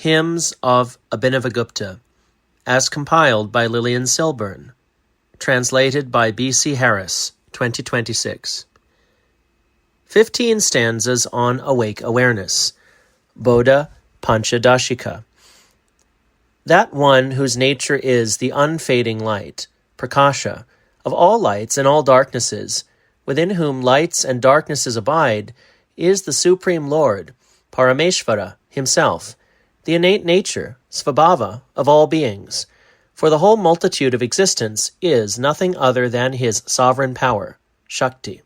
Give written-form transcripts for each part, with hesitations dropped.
Hymns of Abhinavagupta, as compiled by Lilian Silburn, translated by B.C. Harris, 2026. 15 stanzas on awake awareness. Bodha Panchadashika. That one whose nature is the unfading light, prakāśa, of all lights and all darknesses, within whom lights and darknesses abide, is the Supreme Lord, Parameśvara, himself, the innate nature, svābhava, of all beings. For the whole multitude of existence is nothing other than his sovereign power, Śakti.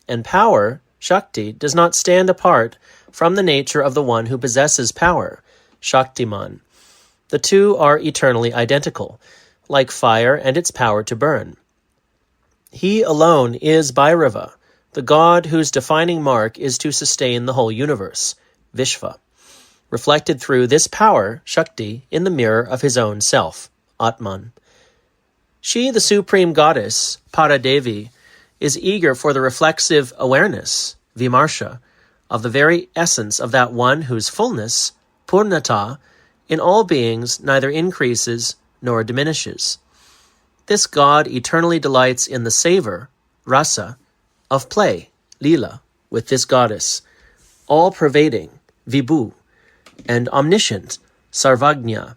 And power, Śakti, does not stand apart from the nature of the one who possesses power, Shaktiman. The two are eternally identical, like fire and its power to burn. He alone is Bhairava, the god whose defining mark is to sustain the whole universe, viśva, reflected through this power, Śakti, in the mirror of his own self, Atman. She, the supreme goddess, Paradevi, is eager for the reflexive awareness, vimarśa, of the very essence of that one whose fullness, purnata, in all beings neither increases nor diminishes. This god eternally delights in the savor, rasa, of play, lila, with this goddess, all-pervading, vibhu, and omniscient, sarvagnya.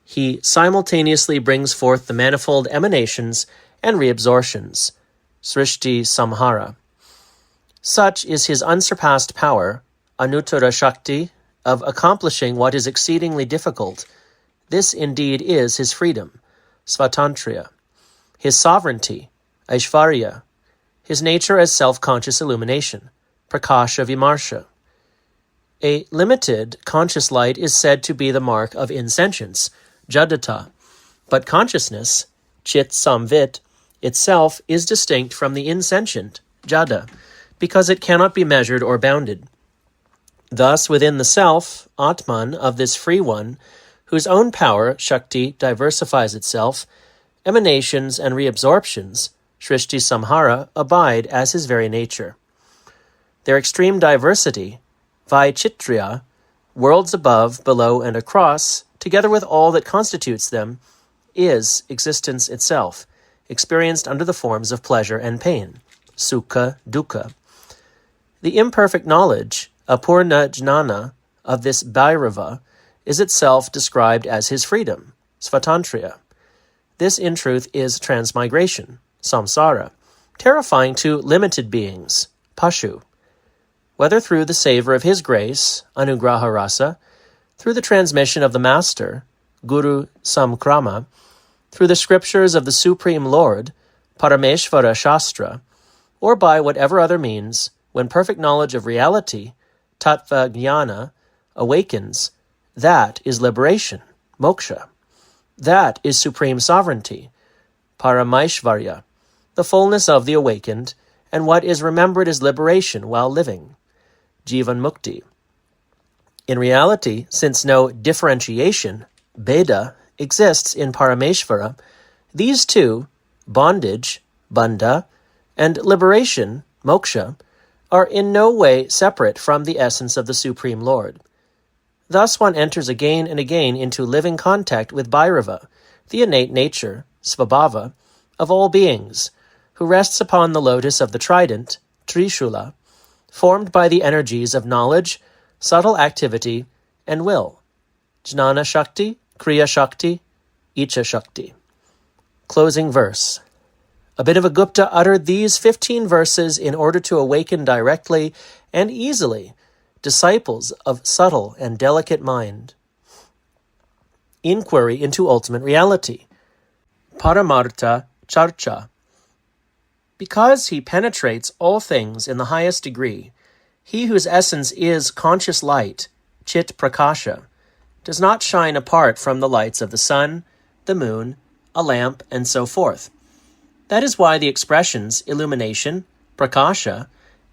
He simultaneously brings forth the manifold emanations and reabsorptions, srishti samhara. Such is his unsurpassed power, anuttara Śakti, of accomplishing what is exceedingly difficult. This indeed is his freedom, svātantrya, his sovereignty, aishvarya, his nature as self-conscious illumination, prakāśa vimarśa. A limited conscious light is said to be the mark of insentience, jadata, but consciousness, chit saṃvid, itself is distinct from the insentient, jada, because it cannot be measured or bounded. Thus, within the self, Atman, of this free one, whose own power, Śakti, diversifies itself, emanations and reabsorptions, srishti samhara, abide as his very nature. Their extreme diversity, vichitra, worlds above, below, and across, together with all that constitutes them, is existence itself, experienced under the forms of pleasure and pain, sukha, dukkha. The imperfect knowledge, apurna jnana, of this Bhairava is itself described as his freedom, svātantrya. This, in truth, is transmigration, samsara, terrifying to limited beings, pashu. Whether through the savor of his grace, anugraha rasa, through the transmission of the Master, Guru Samkrama, through the scriptures of the Supreme Lord, Parameśvara Shastra, or by whatever other means, when perfect knowledge of reality, tattva jnana, awakens, that is liberation, moksha. That is supreme sovereignty, Parameśvara, the fullness of the awakened, and what is remembered as liberation while living, jivan mukti. In reality, since no differentiation, bheda, exists in Parameśvara, these two, bondage, bandha, and liberation, moksha, are in no way separate from the essence of the Supreme Lord. Thus one enters again and again into living contact with Bhairava, the innate nature, svābhava, of all beings, who rests upon the lotus of the trident, trishula, formed by the energies of knowledge, subtle activity, and will, jnana Śakti, kriya Śakti, icha Śakti. Closing verse. Abhinavagupta uttered these 15 verses in order to awaken directly and easily disciples of subtle and delicate mind. Inquiry into ultimate reality. Paramartha charcha. Because he penetrates all things in the highest degree, he whose essence is conscious light, chit prakāśa, does not shine apart from the lights of the sun, the moon, a lamp, and so forth. That is why the expressions illumination, prakāśa,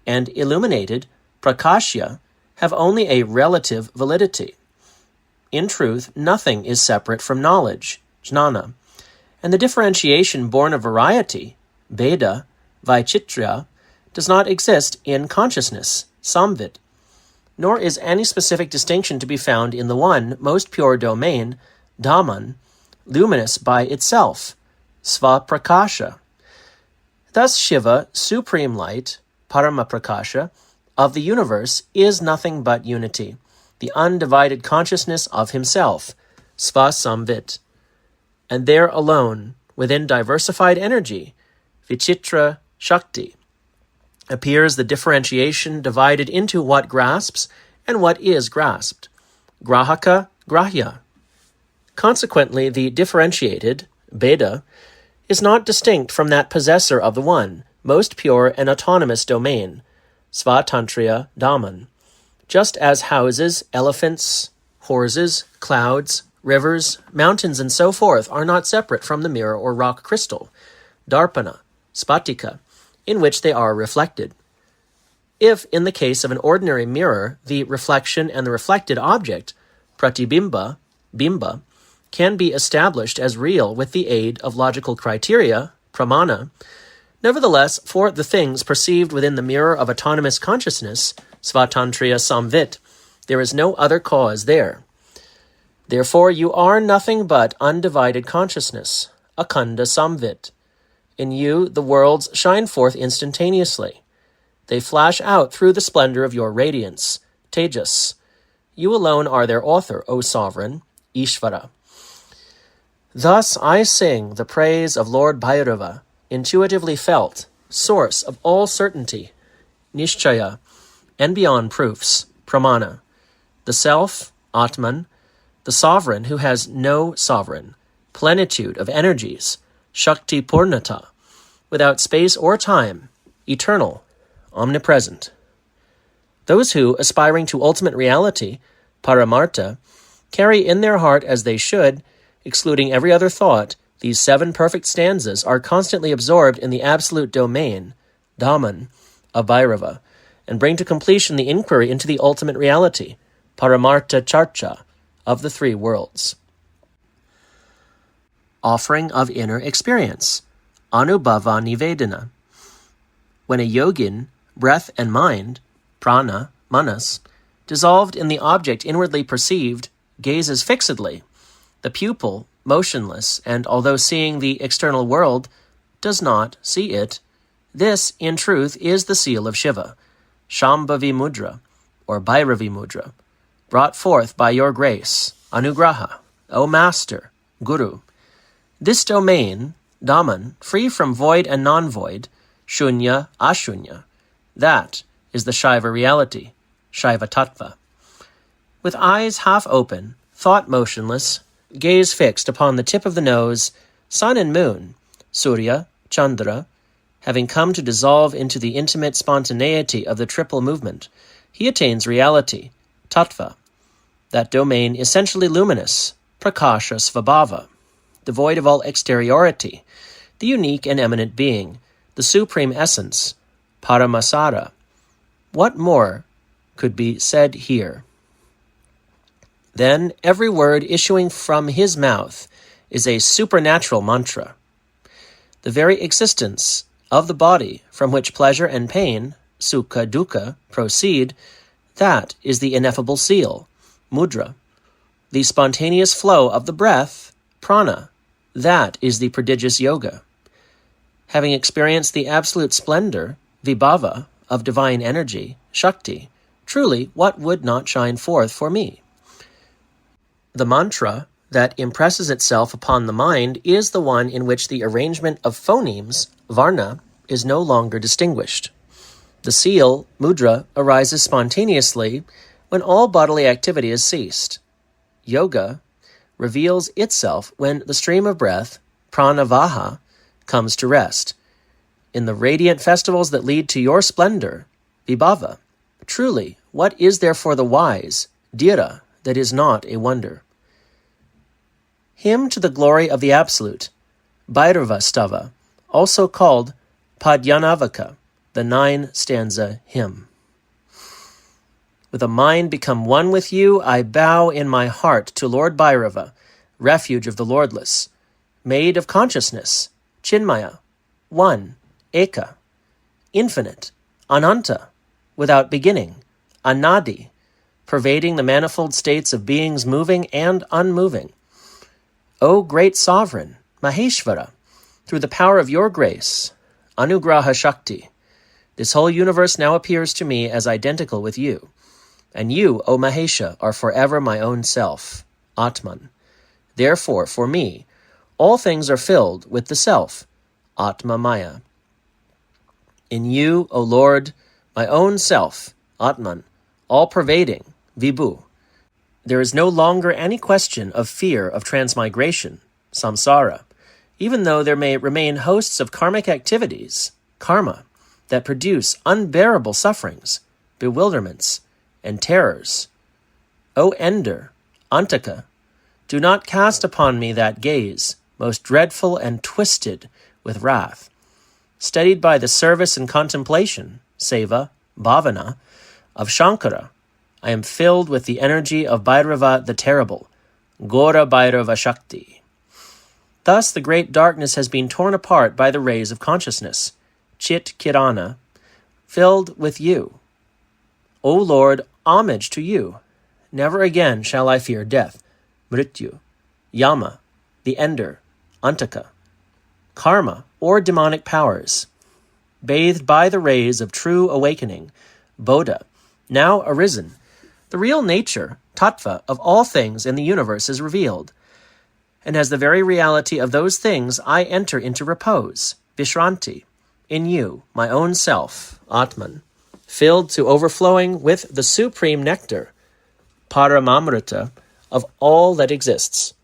and illuminated, prakāśya, have only a relative validity. In truth, nothing is separate from knowledge, jnana, and the differentiation born of variety, bheda, vichitra, does not exist in consciousness, saṃvid. nor is any specific distinction to be found in the one, most pure domain, Dhamman, luminous by itself, prakāśa. Thus Shiva, supreme light, prakāśa, of the universe is nothing but unity, the undivided consciousness of himself, saṃvid. And there alone, within diversified energy, vichitra Śakti, appears the differentiation divided into what grasps and what is grasped, grahaka, grahya. Consequently, the differentiated, Bheda, is not distinct from that possessor of the one, most pure and autonomous domain, svātantrya Dhamman, just as houses, elephants, horses, clouds, rivers, mountains, and so forth are not separate from the mirror or rock crystal, darpana, spatika, in which they are reflected. If, in the case of an ordinary mirror, the reflection and the reflected object, pratibimba, bimba, can be established as real with the aid of logical criteria, pramana, nevertheless, for the things perceived within the mirror of autonomous consciousness, svātantrya saṃvid, there is no other cause there. Therefore, you are nothing but undivided consciousness, akhanda saṃvid. In you, the worlds shine forth instantaneously. They flash out through the splendor of your radiance, tejas. You alone are their author, O sovereign, Ishvara. Thus I sing the praise of Lord Bhairava, intuitively felt, source of all certainty, nishchaya, and beyond proofs, pramana, the self, Atman, the sovereign who has no sovereign, plenitude of energies, Śakti purnata, without space or time, eternal, omnipresent. Those who, aspiring to ultimate reality, paramartha, carry in their heart as they should, excluding every other thought, these 7 perfect stanzas are constantly absorbed in the absolute domain, Dhamman, of Bhairava, and bring to completion the inquiry into the ultimate reality, paramartha charcha, of the 3 worlds. Offering of inner experience, anubhava nivedana. When a yogin, breath and mind, prana, manas, dissolved in the object inwardly perceived, gazes fixedly, the pupil, motionless, and although seeing the external world, does not see it. This, in truth, is the seal of Shiva, Shambhavi Mudra, or Bhairavi Mudra, brought forth by your grace, Anugraha, O Master, Guru. This domain, Dhamman, free from void and non-void, Shunya, Ashunya, that is the Shaiva reality, Shaiva Tattva. With eyes half open, thought motionless, gaze fixed upon the tip of the nose, sun and moon, Surya, Chandra, having come to dissolve into the intimate spontaneity of the triple movement, he attains reality, Tattva, that domain essentially luminous, prakāśa svabhava, devoid of all exteriority, the unique and eminent being, the supreme essence, Parameśvara. What more could be said here? Then every word issuing from his mouth is a supernatural mantra. The very existence of the body from which pleasure and pain, sukha dukkha, proceed, that is the ineffable seal, mudra. The spontaneous flow of the breath, prana, that is the prodigious yoga. Having experienced the absolute splendor, vibhava, of divine energy, Śakti, truly what would not shine forth for me? The mantra that impresses itself upon the mind is the one in which the arrangement of phonemes, varna, is no longer distinguished. The seal, mudra, arises spontaneously when all bodily activity is ceased. Yoga reveals itself when the stream of breath, pranavaha, comes to rest. In the radiant festivals that lead to your splendor, vibhava, truly, what is there for the wise, dhira, that is not a wonder? Hymn to the glory of the Absolute, Bhairava Stava, also called Padyanavaka, the 9-stanza hymn. With a mind become one with you, I bow in my heart to Lord Bhairava, refuge of the Lordless, maid of consciousness, Chinmaya, one, Eka, infinite, Ananta, without beginning, Anadi, pervading the manifold states of beings moving and unmoving. O great sovereign, Maheshvara, through the power of your grace, Anugraha Shakti, this whole universe now appears to me as identical with you, and you, O Mahesha, are forever my own self, Atman. Therefore, for me, all things are filled with the self, Atma Maya. In you, O Lord, my own self, Atman, all-pervading, Vibhu, there is no longer any question of fear of transmigration, samsara, even though there may remain hosts of karmic activities, karma, that produce unbearable sufferings, bewilderments, and terrors. O Ender, Antaka, do not cast upon me that gaze, most dreadful and twisted with wrath. Steadied by the service and contemplation, seva, bhavana, of Shankara, I am filled with the energy of Bhairava the Terrible, Gora Bhairava Shakti. Thus the great darkness has been torn apart by the rays of consciousness, Chit Kirana, filled with you. O Lord, homage to you. Never again shall I fear death, Mrityu, Yama, the Ender, Antaka, karma, or demonic powers. Bathed by the rays of true awakening, Bodha, now arisen, the real nature, tattva, of all things in the universe is revealed. And as the very reality of those things, I enter into repose, Vishranti, in you, my own self, Atman, filled to overflowing with the supreme nectar, Paramamrita, of all that exists.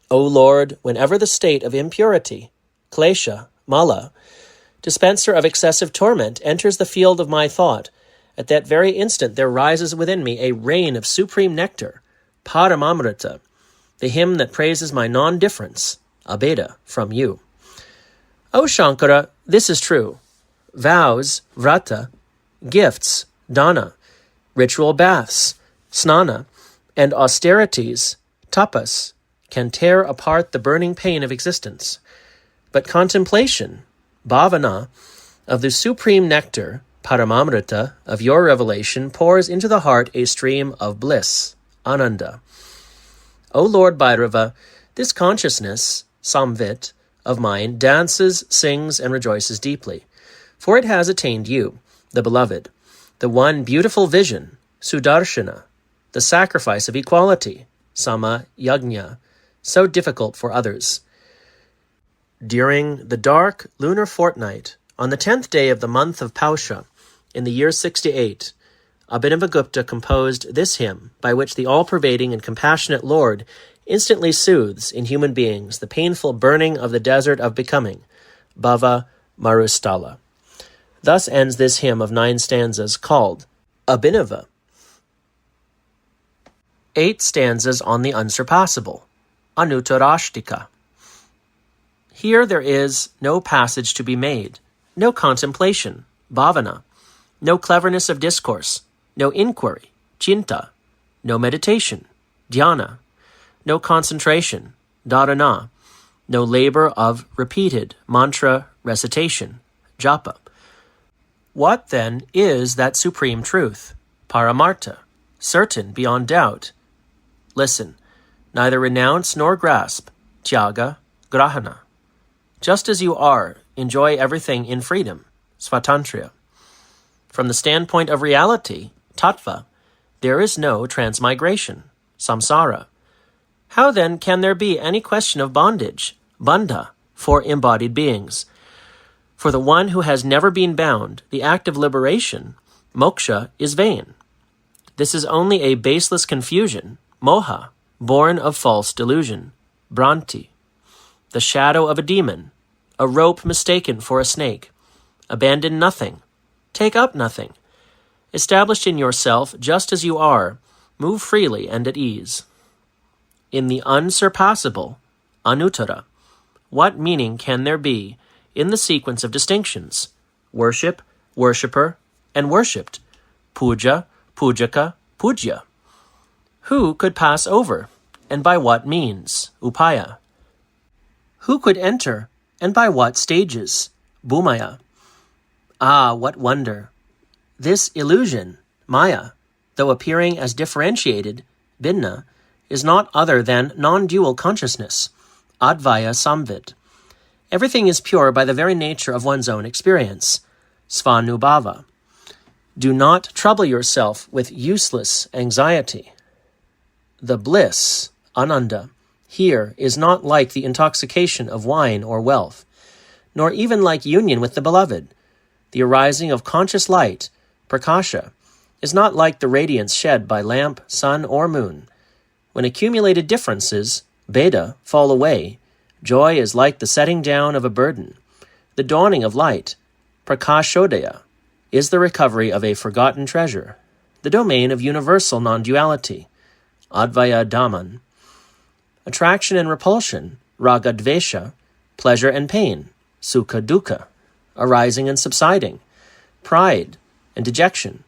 O Lord, whenever the state of impurity, klesha, mala, dispenser of excessive torment, enters the field of my thought, at that very instant there rises within me a rain of supreme nectar, Paramamrita, the hymn that praises my non-difference, abheda, from you. O Shankara, this is true. Vows, vrata, gifts, dana, ritual baths, snana, and austerities, tapas, can tear apart the burning pain of existence. But contemplation, bhavana, of the supreme nectar, paramamrita, of your revelation pours into the heart a stream of bliss, ananda. O Lord Bhairava, this consciousness, saṃvid, of mine dances, sings, and rejoices deeply, for it has attained you, the beloved, the one beautiful vision, sudarshana, the sacrifice of equality, sama yajna, so difficult for others. During the dark lunar fortnight, on the 10th day of the month of Pausha, in the year 68, Abhinavagupta composed this hymn, by which the all-pervading and compassionate Lord instantly soothes in human beings the painful burning of the desert of becoming, Bhava Marustala. Thus ends this hymn of 9 stanzas called Abhinava. 8 stanzas on the Unsurpassable, Anuttarashtika. Here there is no passage to be made, no contemplation, bhavana, no cleverness of discourse, no inquiry, chinta, no meditation, dhyana, no concentration, dharana, no labor of repeated mantra recitation, japa. What then is that supreme truth, paramartha, certain beyond doubt? Listen, neither renounce nor grasp, tyaga, grahana. Just as you are, enjoy everything in freedom, svātantrya. From the standpoint of reality, tattva, there is no transmigration, samsara. How then can there be any question of bondage, bandha, for embodied beings? For the one who has never been bound, the act of liberation, moksha, is vain. This is only a baseless confusion, moha, born of false delusion, bhranti, the shadow of a demon, a rope mistaken for a snake. Abandon nothing, take up nothing. Established in yourself just as you are, move freely and at ease. In the unsurpassable, anuttara, what meaning can there be in the sequence of distinctions? Worship, worshipper, and worshipped. Puja, pujaka, pujya. Who could pass over, and by what means? Upaya. Who could enter, and by what stages? Bhumaya. Ah, what wonder! This illusion, maya, though appearing as differentiated, binna, is not other than non-dual consciousness, advaya saṃvid. Everything is pure by the very nature of one's own experience, svānubhava. Do not trouble yourself with useless anxiety. The bliss, ananda, here is not like the intoxication of wine or wealth, nor even like union with the beloved. The arising of conscious light, prakāśa, is not like the radiance shed by lamp, sun, or moon. When accumulated differences, bheda, fall away, joy is like the setting down of a burden. The dawning of light, prakāśodaya, is the recovery of a forgotten treasure, the domain of universal non-duality, advaya dhamman. Attraction and repulsion, raga dvesha, pleasure and pain, sukha dukkha, arising and subsiding, pride and dejection.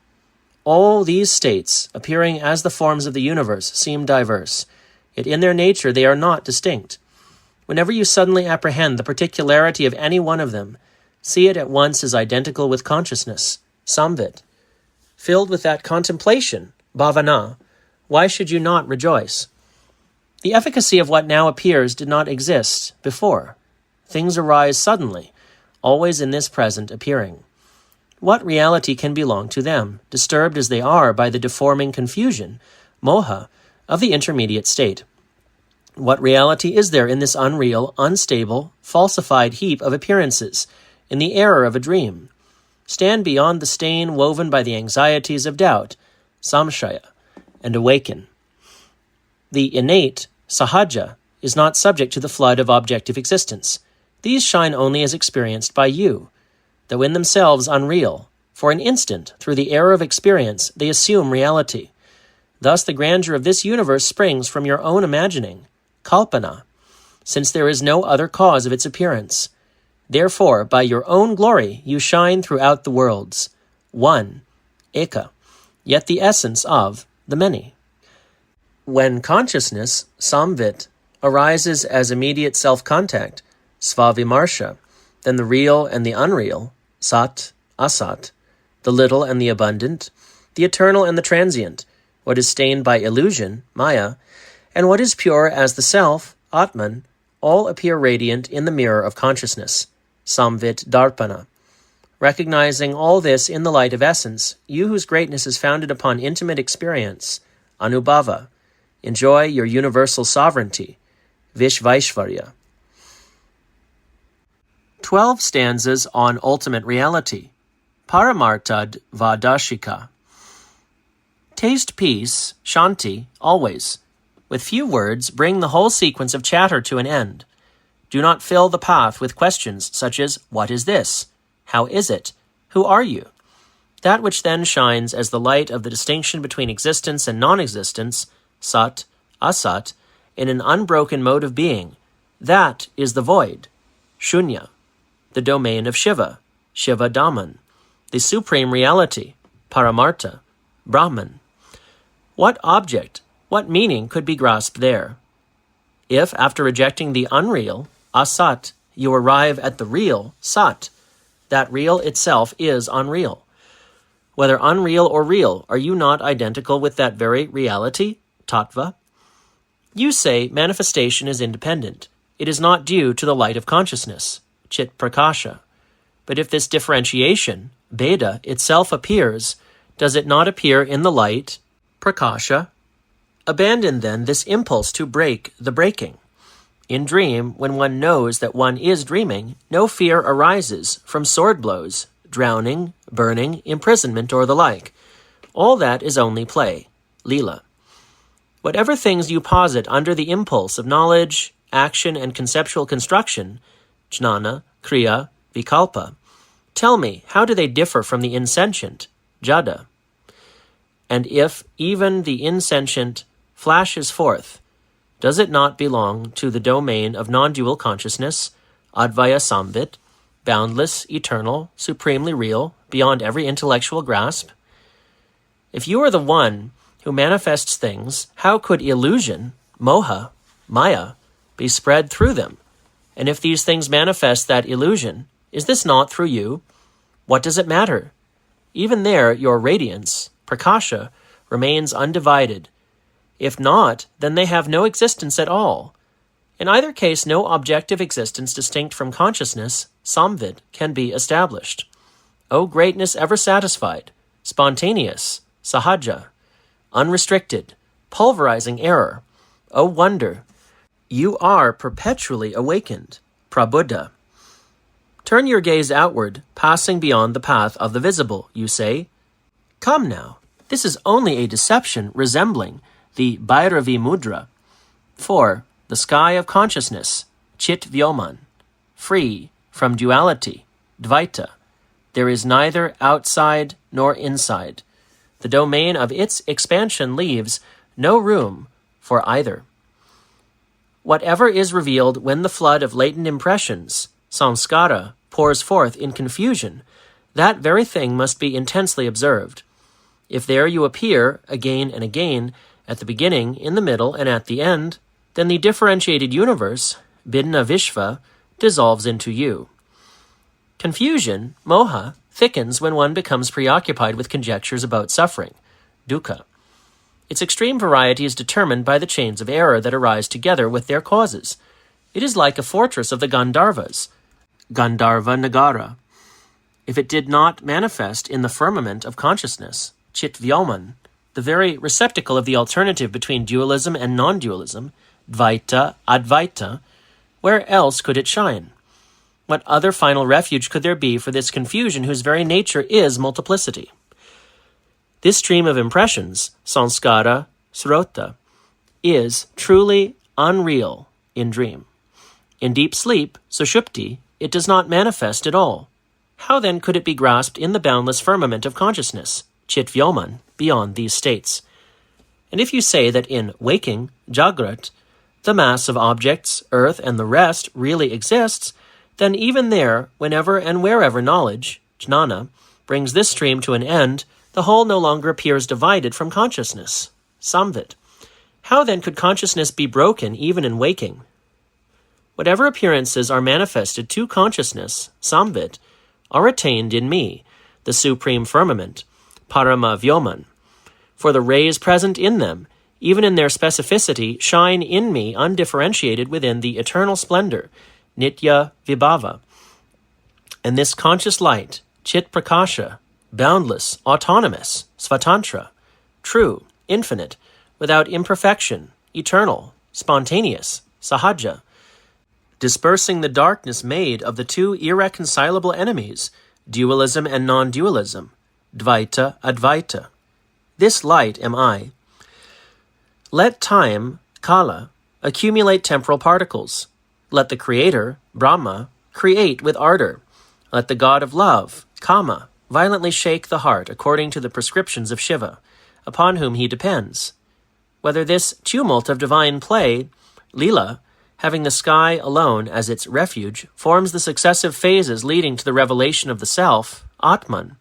All these states, appearing as the forms of the universe, seem diverse, yet in their nature they are not distinct. Whenever you suddenly apprehend the particularity of any one of them, see it at once as identical with consciousness, saṃvid. Filled with that contemplation, bhavana, why should you not rejoice? The efficacy of what now appears did not exist before. Things arise suddenly, always in this present appearing. What reality can belong to them, disturbed as they are by the deforming confusion, moha, of the intermediate state? What reality is there in this unreal, unstable, falsified heap of appearances, in the error of a dream? Stand beyond the stain woven by the anxieties of doubt, samshaya, and awaken. The innate, sahaja, is not subject to the flood of objective existence. These shine only as experienced by you, though in themselves unreal. For an instant, through the error of experience, they assume reality. Thus the grandeur of this universe springs from your own imagining, kalpana, since there is no other cause of its appearance. Therefore, by your own glory, you shine throughout the worlds. One, eka, yet the essence of the many. When consciousness, saṃvid, arises as immediate self-contact, svā-vimarśa, then the real and the unreal, sat, asat, the little and the abundant, the eternal and the transient, what is stained by illusion, maya, and what is pure as the self, atman, all appear radiant in the mirror of consciousness, saṃvid darpana. Recognizing all this in the light of essence, you whose greatness is founded upon intimate experience, anubhava, enjoy your universal sovereignty, vishvaishvarya. 12 stanzas on ultimate reality, paramartad vadashika. Taste peace, shanti, always. With few words, bring the whole sequence of chatter to an end. Do not fill the path with questions such as, what is this? How is it? Who are you? That which then shines as the light of the distinction between existence and non-existence, sat, asat, in an unbroken mode of being, that is the void, shunya, the domain of Shiva, Shiva Dhamman, the supreme reality, Paramartha, Brahman. What object, what meaning could be grasped there? If, after rejecting the unreal, asat, you arrive at the real, sat, that real itself is unreal. Whether unreal or real, are you not identical with that very reality, tattva? You say manifestation is independent. It is not due to the light of consciousness, chit prakāśa. But if this differentiation, bheda, itself appears, does it not appear in the light, prakāśa? Abandon then this impulse to break the breaking. In dream, when one knows that one is dreaming, no fear arises from sword blows, drowning, burning, imprisonment, or the like. All that is only play, lila. Whatever things you posit under the impulse of knowledge, action, and conceptual construction, jnana, kriya, vikalpa, tell me, how do they differ from the insentient, jada? And if even the insentient flashes forth, does it not belong to the domain of non-dual consciousness, advaya saṃvid, boundless, eternal, supremely real, beyond every intellectual grasp? If you are the one who manifests things, how could illusion, moha, maya, be spread through them? And if these things manifest that illusion, is this not through you? What does it matter? Even there, your radiance, prakāśa, remains undivided. If not, then they have no existence at all. In either case, no objective existence distinct from consciousness, saṃvid, can be established. O greatness ever satisfied, spontaneous, sahaja, unrestricted, pulverizing error, O wonder, you are perpetually awakened, prabuddha. Turn your gaze outward, passing beyond the path of the visible, you say. Come now, this is only a deception resembling the Bhairavi mudra. For the sky of consciousness, chit vyoman, free from duality, dvaita, there is neither outside nor inside. The domain of its expansion leaves no room for either. Whatever is revealed when the flood of latent impressions, samskara, pours forth in confusion, that very thing must be intensely observed. If there you appear, again and again, at the beginning, in the middle, and at the end, then the differentiated universe, bidna viśva, dissolves into you. Confusion, moha, thickens when one becomes preoccupied with conjectures about suffering, dukkha. Its extreme variety is determined by the chains of error that arise together with their causes. It is like a fortress of the Gandharvas, Gandharva Nagara. If it did not manifest in the firmament of consciousness, chit vyoman, the very receptacle of the alternative between dualism and non-dualism, dvaita, advaita, where else could it shine? What other final refuge could there be for this confusion whose very nature is multiplicity? This stream of impressions, sanskara, srota, is truly unreal in dream. In deep sleep, sushupti, it does not manifest at all. How then could it be grasped in the boundless firmament of consciousness, chit vyoman, beyond these states? And if you say that in waking, jagrat, the mass of objects, earth, and the rest really exists, then even there, whenever and wherever knowledge, jnana, brings this stream to an end, the whole no longer appears divided from consciousness, saṃvid. How then could consciousness be broken even in waking? Whatever appearances are manifested to consciousness, saṃvid, are attained in me, the supreme firmament, Parameśvara. For the rays present in them, even in their specificity, shine in me undifferentiated within the eternal splendor, nitya vibhava. And this conscious light, chit prakāśa, boundless, autonomous, svātantrya, true, infinite, without imperfection, eternal, spontaneous, sahaja, dispersing the darkness made of the two irreconcilable enemies, dualism and non-dualism, dvaita, advaita. This light am I. Let time, kala, accumulate temporal particles. Let the Creator, Brahma, create with ardor. Let the God of love, Kama, violently shake the heart according to the prescriptions of Shiva, upon whom he depends. Whether this tumult of divine play, Lila, having the sky alone as its refuge, forms the successive phases leading to the revelation of the self, Atman,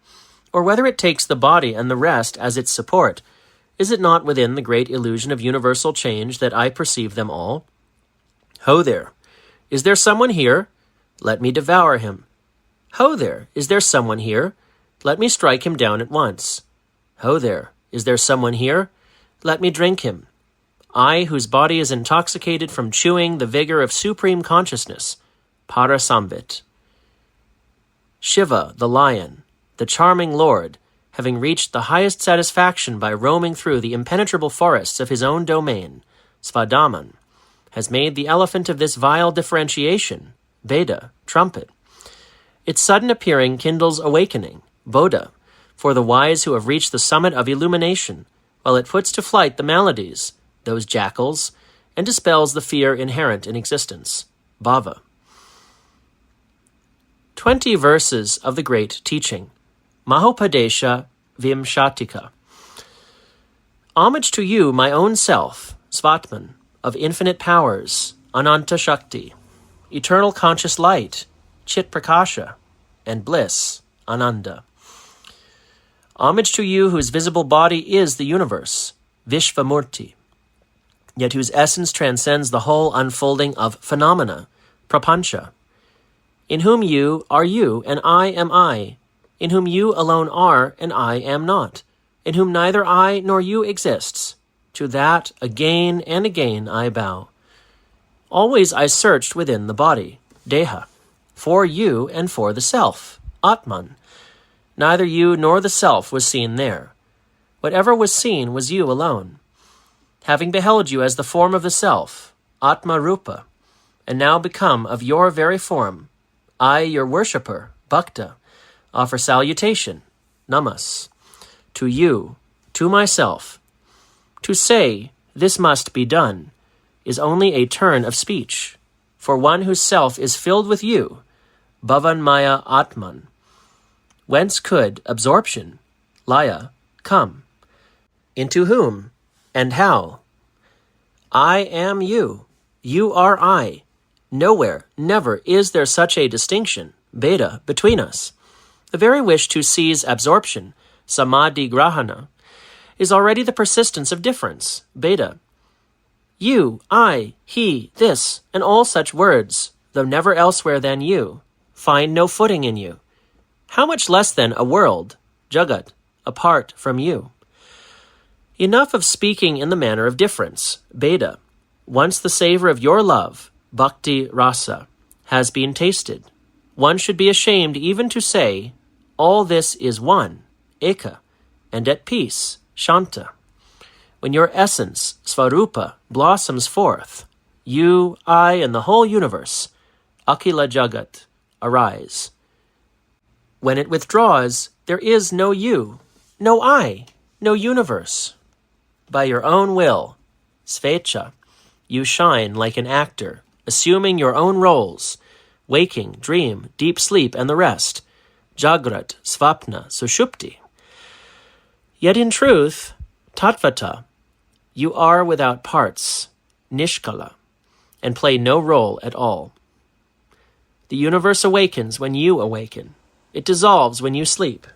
or whether it takes the body and the rest as its support, is it not within the great illusion of universal change that I perceive them all? Ho there! Is there someone here? Let me devour him. Ho there! Is there someone here? Let me strike him down at once. Ho there! Is there someone here? Let me drink him. I, whose body is intoxicated from chewing the vigor of supreme consciousness, parasaṃvid. Shiva, the lion, the charming lord, having reached the highest satisfaction by roaming through the impenetrable forests of his own domain, svādaman, has made the elephant of this vile differentiation, Veda, trumpet. Its sudden appearing kindles awakening, Bodha, for the wise who have reached the summit of illumination, while it puts to flight the maladies, those jackals, and dispels the fear inherent in existence, Bhava. 20 verses of the great teaching, Mahopadesha Vimshatika. Homage to you, my own self, Svatman, of infinite powers, Ananta Śakti, eternal conscious light, Chit Prakāśa, and bliss, Ananda. Homage to you whose visible body is the universe, Vishvamurti, yet whose essence transcends the whole unfolding of phenomena, Prapancha, in whom you are you and I am I, in whom you alone are and I am not, in whom neither I nor you exists. To that again and again I bow. Always I searched within the body, deha, for you and for the self, atman. Neither you nor the self was seen there. Whatever was seen was you alone. Having beheld you as the form of the self, atma rupa, and now become of your very form, I, your worshipper, bhakta, offer salutation, namas, to you, to myself. To say, this must be done, is only a turn of speech, for one whose self is filled with you, bhavan maya atman. Whence could absorption, laya, come? Into whom, and how? I am you, you are I. Nowhere, never is there such a distinction, bheda, between us. The very wish to seize absorption, samadhi grahana, is already the persistence of difference, bheda. You, I, he, this, and all such words, though never elsewhere than you, find no footing in you. How much less then a world, jagat, apart from you? Enough of speaking in the manner of difference, bheda. Once the savor of your love, bhakti rasa, has been tasted, one should be ashamed even to say, all this is one, eka, and at peace, shanta. When your essence, svarupa, blossoms forth, you, I, and the whole universe, akila jagat, arise. When it withdraws, there is no you, no I, no universe. By your own will, svecha, you shine like an actor, assuming your own roles, waking, dream, deep sleep, and the rest, jagrat, svapna, sushupti. Yet in truth, tattvata, you are without parts, nishkala, and play no role at all. The universe awakens when you awaken. It dissolves when you sleep.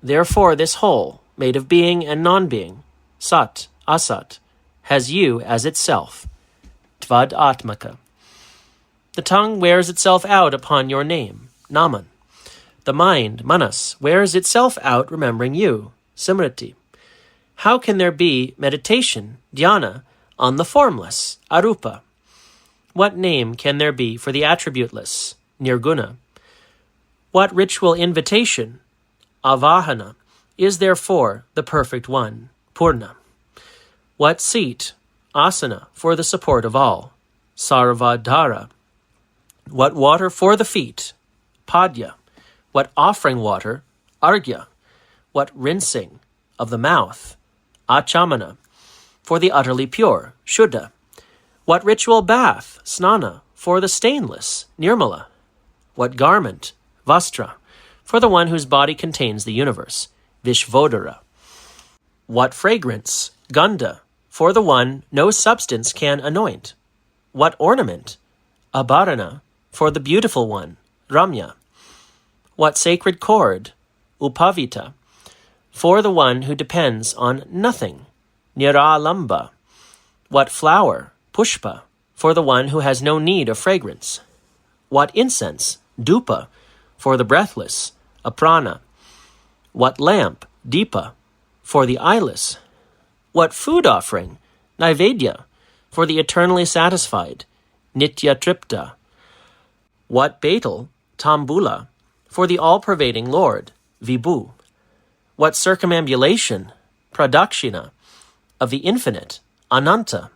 Therefore this whole, made of being and non-being, sat, asat, has you as itself, tvad atmaka. The tongue wears itself out upon your name, naman. The mind, manas, wears itself out remembering you, simriti. How can there be meditation, dhyana, on the formless, arupa? What name can there be for the attributeless, nirguna? What ritual invitation, avahana, is therefore the perfect one, purna? What seat, asana, for the support of all, sarvadhara? What water for the feet, padya? What offering water, argya? What rinsing of the mouth, achamana, for the utterly pure, shuddha? What ritual bath, snana, for the stainless, nirmala? What garment, vastra, for the one whose body contains the universe, vishvodara? What fragrance, gandha, for the one no substance can anoint? What ornament, abharana, for the beautiful one, ramya? What sacred cord, upavita, for the one who depends on nothing, niralamba? What flower, pushpa, for the one who has no need of fragrance? What incense, dupa, for the breathless, aprana? What lamp, deepa, for the eyeless? What food offering, naivedya, for the eternally satisfied, nitya tripta? What betel, tambula, for the all-pervading Lord, vibhu? What circumambulation, pradakshina, of the infinite, ananta?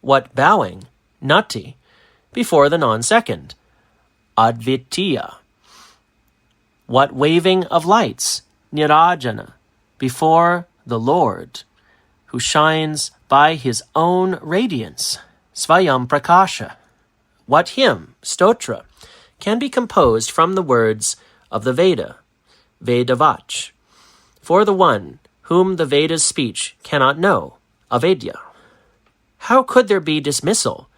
What bowing, nati, before the non-second, advitiya? What waving of lights, nirajana, before the Lord, who shines by his own radiance, svayam prakāśa? What hymn, stotra, can be composed from the words of the Veda, Vedavach, for the one whom the Veda's speech cannot know, avedya? How could there be dismissal,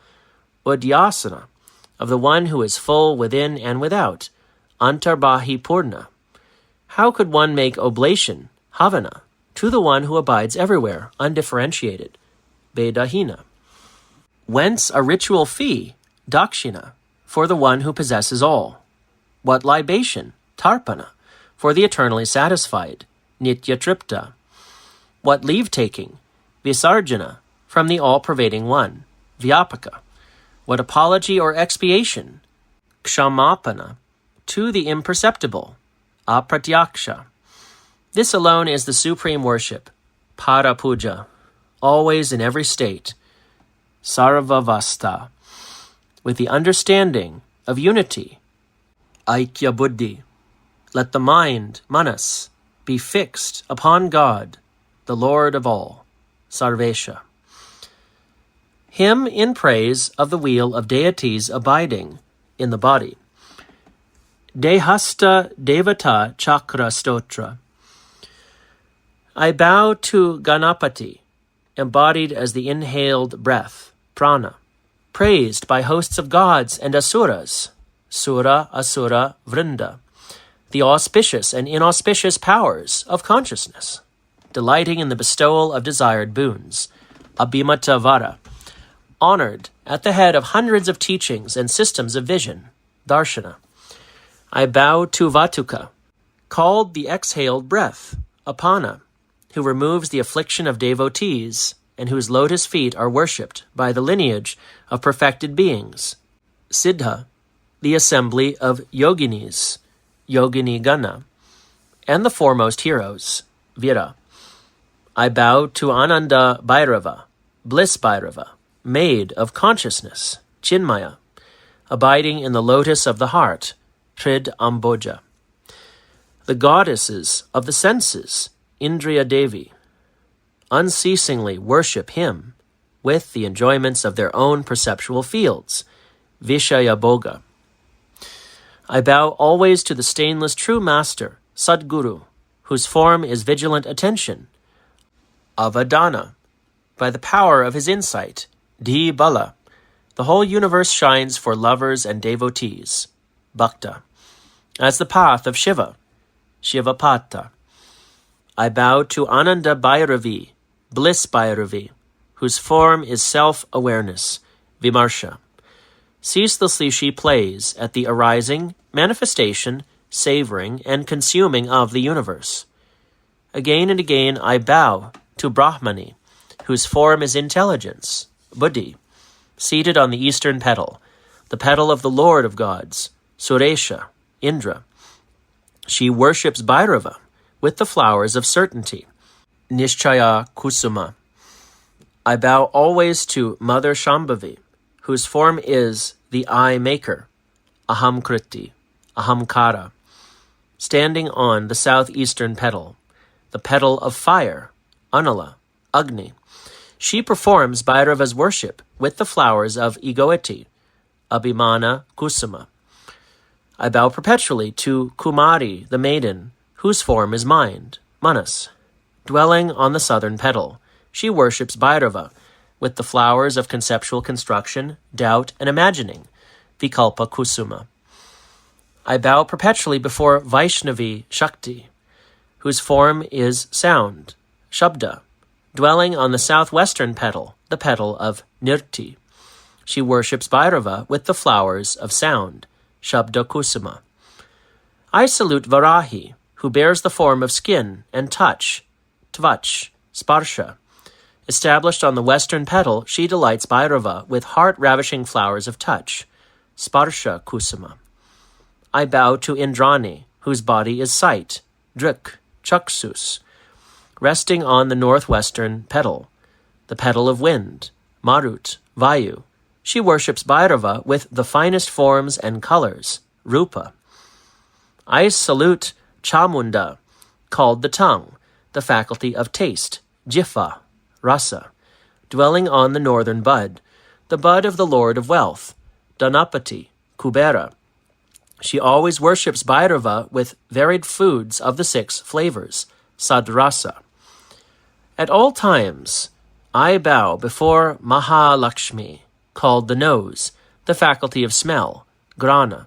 udyasana, of the one who is full within and without, antarbahi purna? How could one make oblation, havana, to the one who abides everywhere, undifferentiated, bedahina? Whence a ritual fee, dakshina, for the one who possesses all? What libation, tarpana, for the eternally satisfied, Nitya-tripta. What leave-taking? Visarjana, from the all-pervading one. Vyapaka. What apology or expiation? Kshamapana, to the imperceptible. Apratyaksha. This alone is the supreme worship. Parapuja, always in every state. Sarvavasta, with the understanding of unity. Aikya buddhi, let the mind, manas, be fixed upon God, the Lord of all. Sarvesha. Hymn in praise of the wheel of deities abiding in the body. Dehasta Devata Chakra Stotra. I bow to Ganapati, embodied as the inhaled breath, prana, praised by hosts of gods and asuras, sura, asura, vrinda, the auspicious and inauspicious powers of consciousness, delighting in the bestowal of desired boons, Abhinavagupta, honored at the head of hundreds of teachings and systems of vision, darshana. I bow to Vatuka, called the exhaled breath, apana, who removes the affliction of devotees and whose lotus feet are worshipped by the lineage of perfected beings, Siddha, the assembly of yoginis, yogini gana, and the foremost heroes, Vira. I bow to Ananda Bhairava, bliss Bhairava, maid of consciousness, Chinmaya, abiding in the lotus of the heart, Prid Amboja. The goddesses of the senses, Indriya Devi, unceasingly worship him with the enjoyments of their own perceptual fields, Vishaya Bhoga. I bow always to the stainless true master, Sadguru, whose form is vigilant attention, Avadana, by the power of his insight, Dhi Bala, the whole universe shines for lovers and devotees, Bhakta, as the path of Shiva, Shivapata. I bow to Ananda Bhairavi, bliss Bhairavi, whose form is self-awareness, vimarśa. Ceaselessly she plays at the arising, manifestation, savoring, and consuming of the universe. Again and again I bow to Brahmani, whose form is intelligence, buddhi, seated on the eastern petal, the petal of the Lord of gods, Suresha, Indra. She worships Bhairava with the flowers of certainty, Nishchaya Kusuma. I bow always to Mother Shambhavi, whose form is the I-maker, Ahamkriti, Ahamkara, standing on the southeastern petal, the petal of fire, Anala, Agni. She performs Bhairava's worship with the flowers of egoity, Abhimana Kusuma. I bow perpetually to Kumari, the maiden, whose form is mind, Manas. Dwelling on the southern petal, she worships Bhairava with the flowers of conceptual construction, doubt, and imagining, Vikalpa Kusuma. I bow perpetually before Vaishnavi Śakti, whose form is sound, Shabda, dwelling on the southwestern petal, the petal of Nirti. She worships Bhairava with the flowers of sound, Shabda Kusuma. I salute Varahi, who bears the form of skin and touch, Tvach, Sparsha. Established on the western petal, she delights Bhairava with heart-ravishing flowers of touch, Sparsha Kusuma. I bow to Indrani, whose body is sight, Drik, Chaksus, resting on the northwestern petal, the petal of wind, Marut, Vayu. She worships Bhairava with the finest forms and colors, Rupa. I salute Chamunda, called the tongue, the faculty of taste, Jifa, Rasa, dwelling on the northern bud, the bud of the Lord of Wealth, Dhanapati, Kubera. She always worships Bhairava with varied foods of the 6 flavors, Sadrasa. At all times, I bow before Mahalakshmi, called the nose, the faculty of smell, Grana,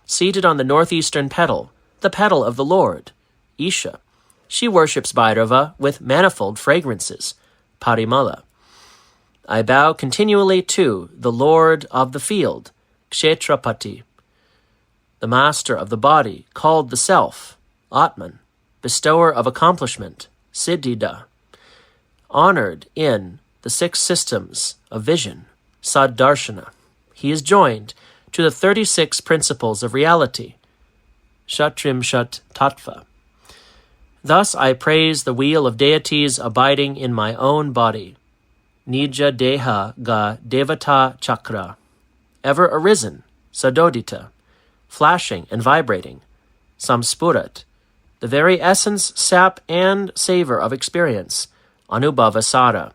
seated on the northeastern petal, the petal of the Lord, Isha. She worships Bhairava with manifold fragrances, Parimala. I bow continually to the Lord of the field, Kshetrapati, the master of the body, called the Self, Atman, bestower of accomplishment, siddhida, honored in the 6 systems of vision, saddarshana. He is joined to the 36 principles of reality, shatrimshat tattva. Thus I praise the wheel of deities abiding in my own body, nija deha ga devata chakra, ever arisen, sadodita, flashing and vibrating, samspurat, the very essence, sap, and savor of experience, anubhavasara,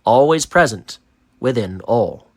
always present within all.